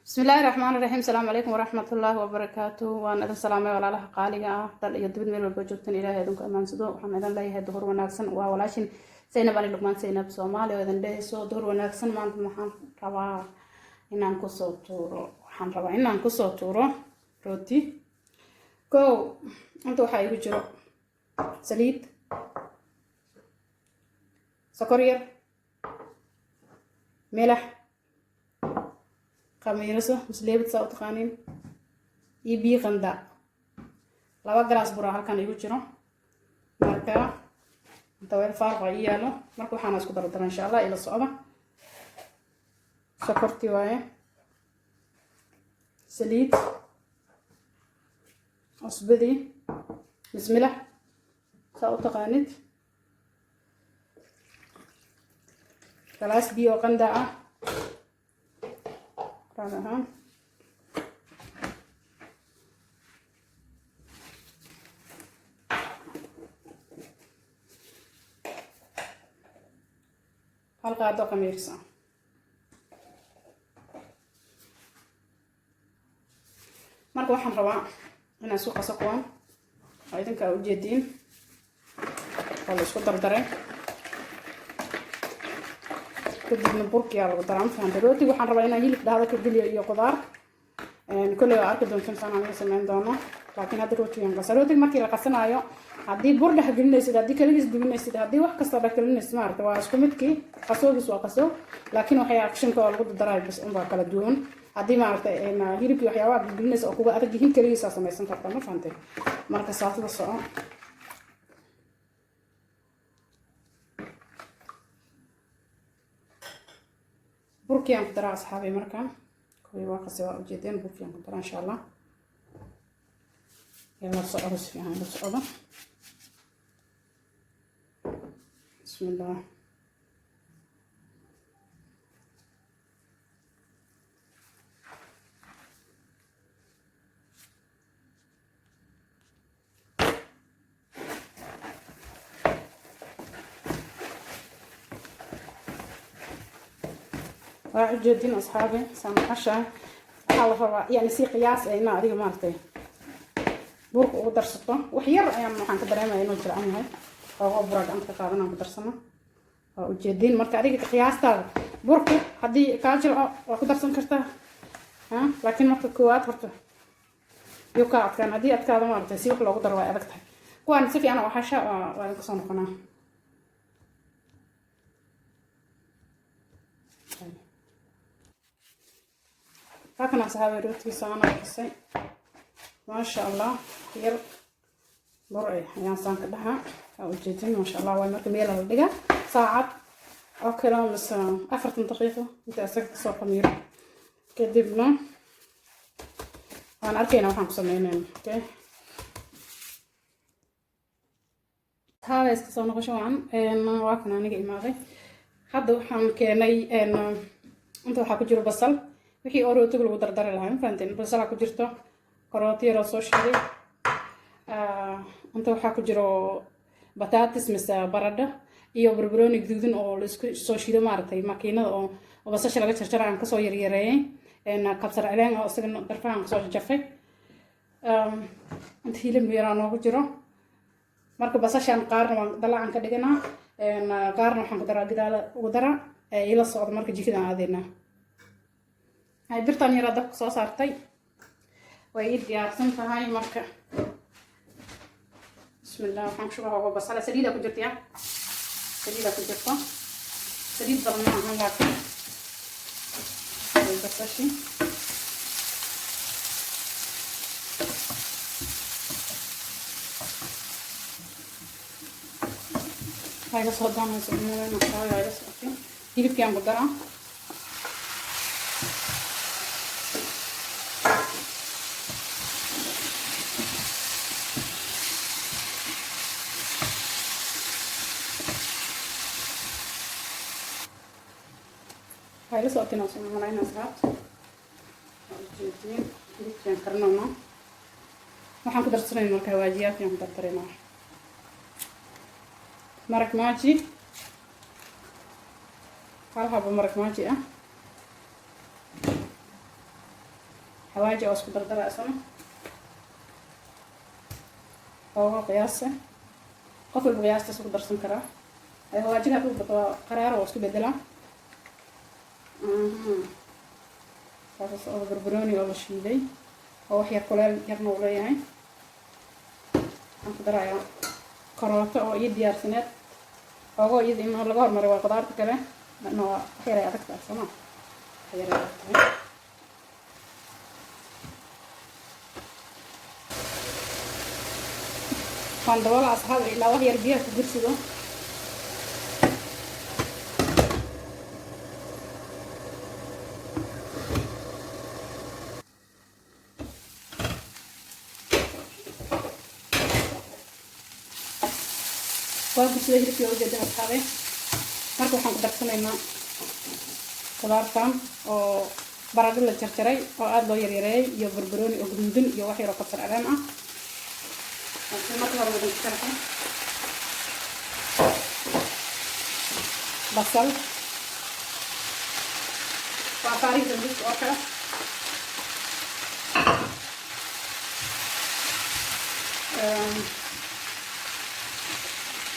بسم الله الرحمن الرحيم. السلام عليكم ورحمة الله وبركاته. وأنا أذن سلامي ولا لها قالية دل يدبد من البجوتين إلى هذونك أمان صدق وحنا أذن لي هاد ظهور وناكسن ولكن سينب علي لقمان سينب سومالي وأذن لي سو ظهور وناكسن ما أنت محن روا إن أنكو صوتورو حن روا إن أنكو صوتورو روتي كو أنتو حي بجرو سليد سكرير ملح خميرسو مسليبت ساو تقانين يبي قندا لaba glass bura halkan igu jiro marka inta weel farqa iyalo marka waxaan isku dardaran insha Allah ila socda sokorti waaye saliid asbadi bismillah saaw taqaanid glass biyo qanda ah رانها حلقة دو قميرسة marka waxaan rabaa inaan suuqa saqwaan oo idinka u jeedin oo la isku dardaray kadibna burkiya lagu daraa intaan rooti waxaan rabaa inaan hilib dhahdo ka geliyo iyo qudaar kulli waa arki doontaan sanaan sameyn doono laakiin hadda rootigan qasay rootiga markii la qasanayo haddii bur dhex gelinaysid haddii kaligiis duminaysid haddii wax kasta dhex gelinaysid maaragtay waa isku midkii qasoogiis waa qasoo laakiin waxay akshinka oo lagu darayo bas unbaa kala duwan haddii maaragtay hilibkii waxyaabaha gelinaysa oo kuga adag yihiin kaligiisa samaysan kartaa ma fahantay marka saasada soco burkiyan ku daraa asxaabay markaan kuwii waa qasay waa ujeedeen burkiyan ku daraa insha Allah يلا صعد فيها نصعد بسم الله واحد جدين أصحابي سامحشة حاول يعني سي قياس أي نوع دي مالتي burka ugu darsato wax yar ayaan waxaan ka dareemayaa inuu jiraan yahay oo buraad aan ka qaadanaa ku darsana waa ujeedin marka adiga qiyaastada burka hadii ka jiro waa ku darsan kartaa laakiin marka koowaad horta iyo ka adkaan hadii adkaado maartay si wax loogu daro way adag tahay kuwan si fiican oo xasha waa ka soo noqonaa halkan asxaabay rootiga saana qasay ما شاء الله خير برعي يعني صانك لها أو جيتين ما شاء الله وين مركب يلا للدقة ساعة أو كلام بس أفرت دقيقة أنت أسكت سوق مير كدبنا أنا أركينا وحنا مسمينين أوكي هذا إسكسون غشوان إن واقنا نيجي معي حد وحنا كناي إن أنتوا حكوا بصل وحي أورو تقولوا دردر لهم فهمتين بصل حكوا جرتوا كروتي راسو شيء أنت وحكوا جرو بطاطس مثل برادة iyo barbarooni guduudan oo la isku soo shiido maartay makiinada oo basasha laga jarjaro aan ka soo yaryareyay kabsar caleen oo isagana darfaan ka soo jafay inta hilib yaraan ugu jiro marka basashan qaarna waan dalacan ka dhiganaa qaarna waxaan ku daraa gidaal ugu dara ila socdo marka jikada aadayna ay birtan yara dabka soo saartay way diyaarsan tahay marka بسم الله waxaan shubaha basal saliida ku jirta saliida ku jirta saliid badan aan laakiin basashi hayga soo daamayso inuu noqdo hayga soo hilibkii aan ku daraa هاي لسه قطينا وصلنا ملايين أسرات جديد جديد كرنونا وحن كدر تصرين مركا واجيات يوم كدر ترينا مرق ماجي hal xabo maraq maaji ah حواجي أو اسكو دردرة أسمه هو قياسه قفل بقياس تسكو درسن كرا حواجي هادو بطوا قرار واسكو بدلا صار بربروني ولا شيء oo wax yar kuleel yarna uu leeyahay waxaan ku darayaa karooto oo ii diyaarsaneed oo iyada in laga hormariyo waa qudaarta kale marna waa wax yar ay adag tahay sama wax yar ay adag tahay waan daboolaa asxaab ilaa wax yar biyaha ku jirsido وأنا سويت لك يوجد هذا الحاجة مركو حنقدر درسنا خضار أو برادل الجرجري أو أدلو يريري يو بربروني أو جدودن يو واحد رقصر علامة مركو هذا الجرجري بصل وعطاري زنبوك أوكا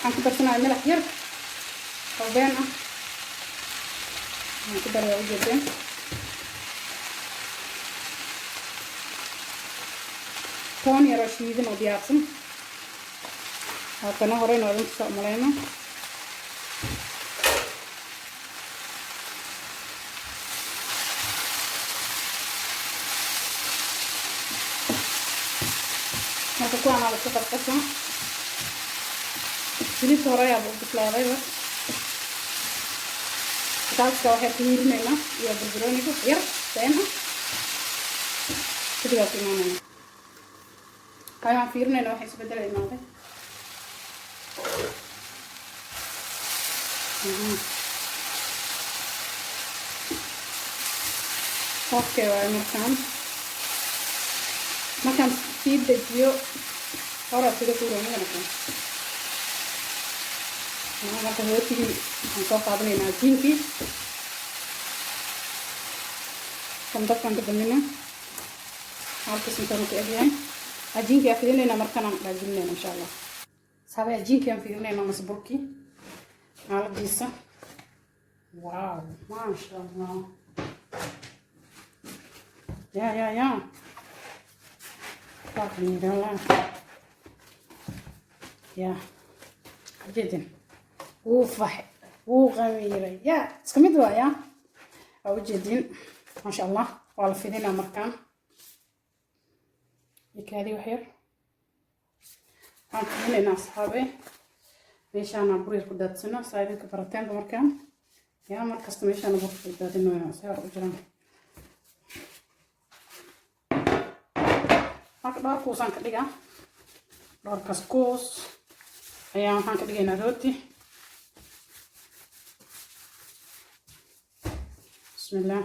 waxaan ku darsanaa melax yar oo been ah waxaan ku darayaa ujeedeen toon yar oo shiidan oo diyaarsan haddana horeyna waa idinku soo umaleyno marka kuwaan aa isku qasqasa سليت ورايا بطلع غيره تعرف كوا حياة كبيرة هنا يا بربروني كوير تاني كده في معنا هاي عم فيرنا لو حيس بدل الماضي اوكي واي مكان سيد دجيو ورا كده كورة مكان marka hootigii waxaan soo qaadanaynaa ajiinkii kan dabkaan ka damina halkaas intaan ku egyahay ajiinkii aan fiirinaynaa markaan aan dhaajinayna insha allah saabay ajiinkii aan fiirinaynaa mase burkii xaaladiisa wow maasha allah ya waa ya جدا وفح وغميرة يا اسكمد يا أو جدين ما شاء الله والله في دينا مركان يكادي وحير هنا ناس صحابي ليش أنا برير قدات سنة سايدين كبرتين بمركان يا مركز ليش أنا برير قدات إنه سيار أجرام هكذا كوسان كديجا دار كسكوس ayaa waxaan ka dhigaynaa rooti bismillah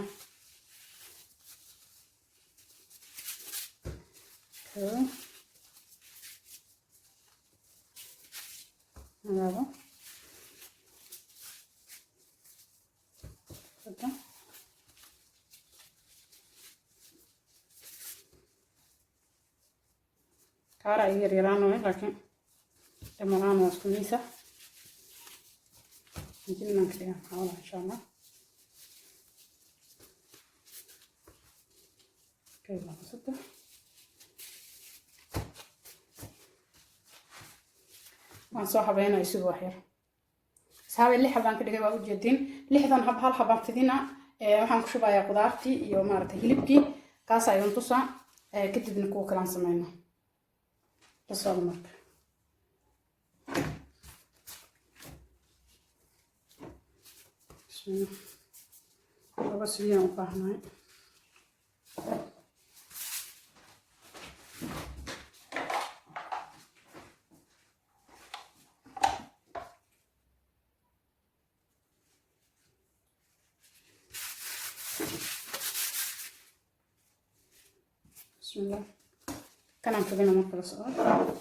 هذا كارا يريرانو لكن تمام واسكنيسة نجينا نكتبها حاولها إن شاء الله كيف بسيطة وانسو حبينا يسوي وحير سهابي اللي حبان كده جوا وجدين اللي حبان حب هالحبان تدينا waxaan ku shubayaa qudaartii iyo maaragtay hilibkii kaas ayaan tusaa kadibna kuwa kalaan sameeyno tasoo marka بس اليوم فاهمة بسم الله كان عم تبينا مرة صغار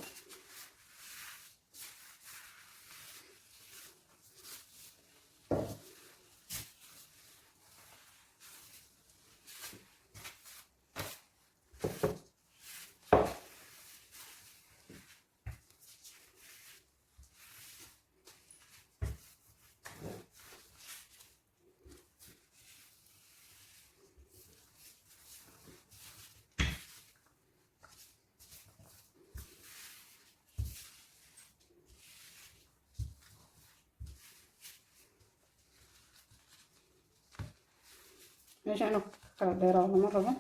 meesha inuu kala dheeraado lama rabo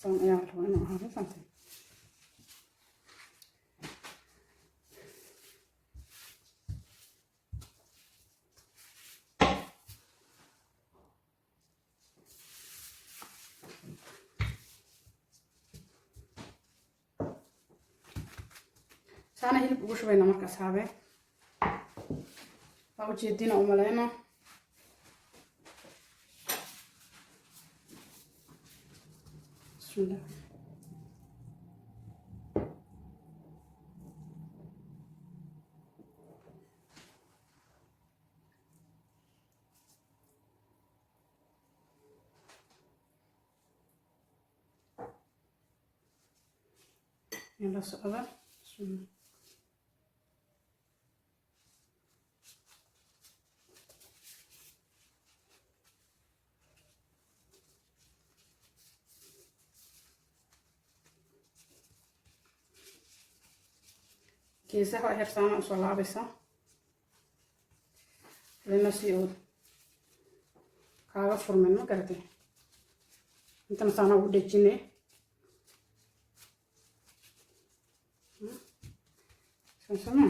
saan ayaan rabaa inuu ahaado fantay saana hilib ugu shubayna marka asxaabe waa ujeedina u maleyno bismillah يلا سؤال bismillah geesaha waa xirsaana usoo laabaysa lana sii oo kaaga furmin ma garatay intana saana ugu dhejine sama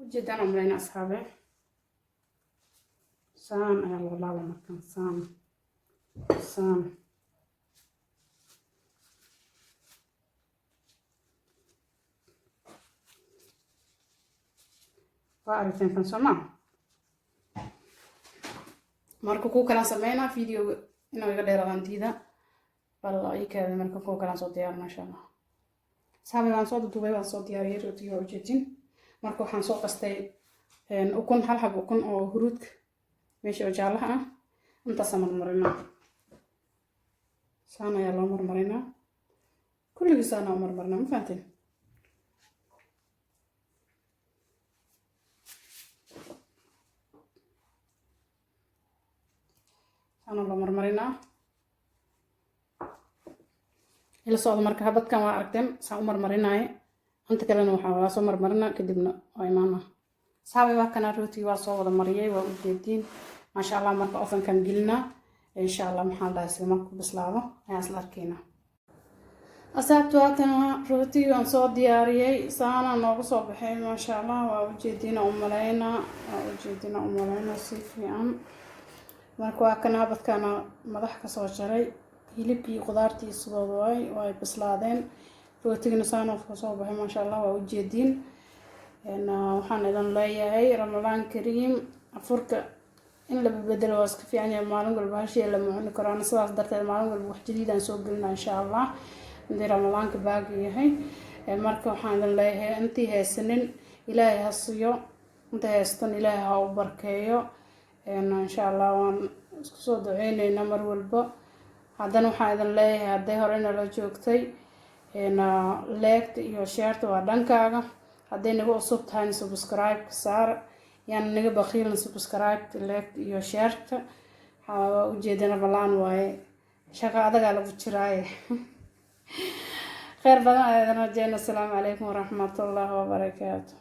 ujeedaan umreyna asxaabe saan ayaa loo laaba markan saan waa aragteen kan soma marka ku kala sameynaa video inuu iga dheeraadaan diida bal ay kaada marka ku kala soo diyaar ma sha Allah saami waan soo duubay waan soo diyaariyay rootiga ujeedin marka waxaan soo qastay ukun hal xabo ukun oo huruudka meesha jaalaha ah inta marmarina saana ayaa loo marmarina kulligiis saana u marmarina ma fahanteen saana loo marmarina ila socdo marka habadkan waa aragteen saan u marmarinaaye inta kalena waxaa soo marmarina kadibna waa imaana saabay waa kana rooti waa soo wada mariyay waa u jeedin ma sha Allah marka ofankan gelina insha Allah maxaan dhahay isla markuu bislaado ayaan isla arkeena asxaabtu waatana rooti waan soo diyaariyay saana noogu soo baxay ma sha Allah waa u jeedina u maleyna si fiican marka waa kana habadkana madax ka soo jaray hilibkii qudaartii sidoo way bislaadeen rootigana saana ka soo baxay ma sha Allah waa u jeedin waxaan idin leeyahay Ramadaan Kariim afurka in la bedelo waa iska fiican yahay maalin walba hashii la macno karaan sidaas darteed maalin walba wax jadiid aan soo gelina insha Allah intii Ramadaanka baaqi yahay marka waxaan idin leeyahay intii haysanin Ilaahay ha siiyo inta haystan Ilaahay ha u barkeeyo insha Allah waan isku soo duceyneynaa mar walba haddana waxaan idin leeyahay hadday horena la joogtay like iyo share waa dhankaaga hadday naga cusub tahay subscribe saar yaan naga baqiilin subscribe like iyo share waxaa u jeedina balaan waaye shaqa adaga lagu jiraaye خير بدن أيضا رجعنا السلام عليكم ورحمة الله وبركاته.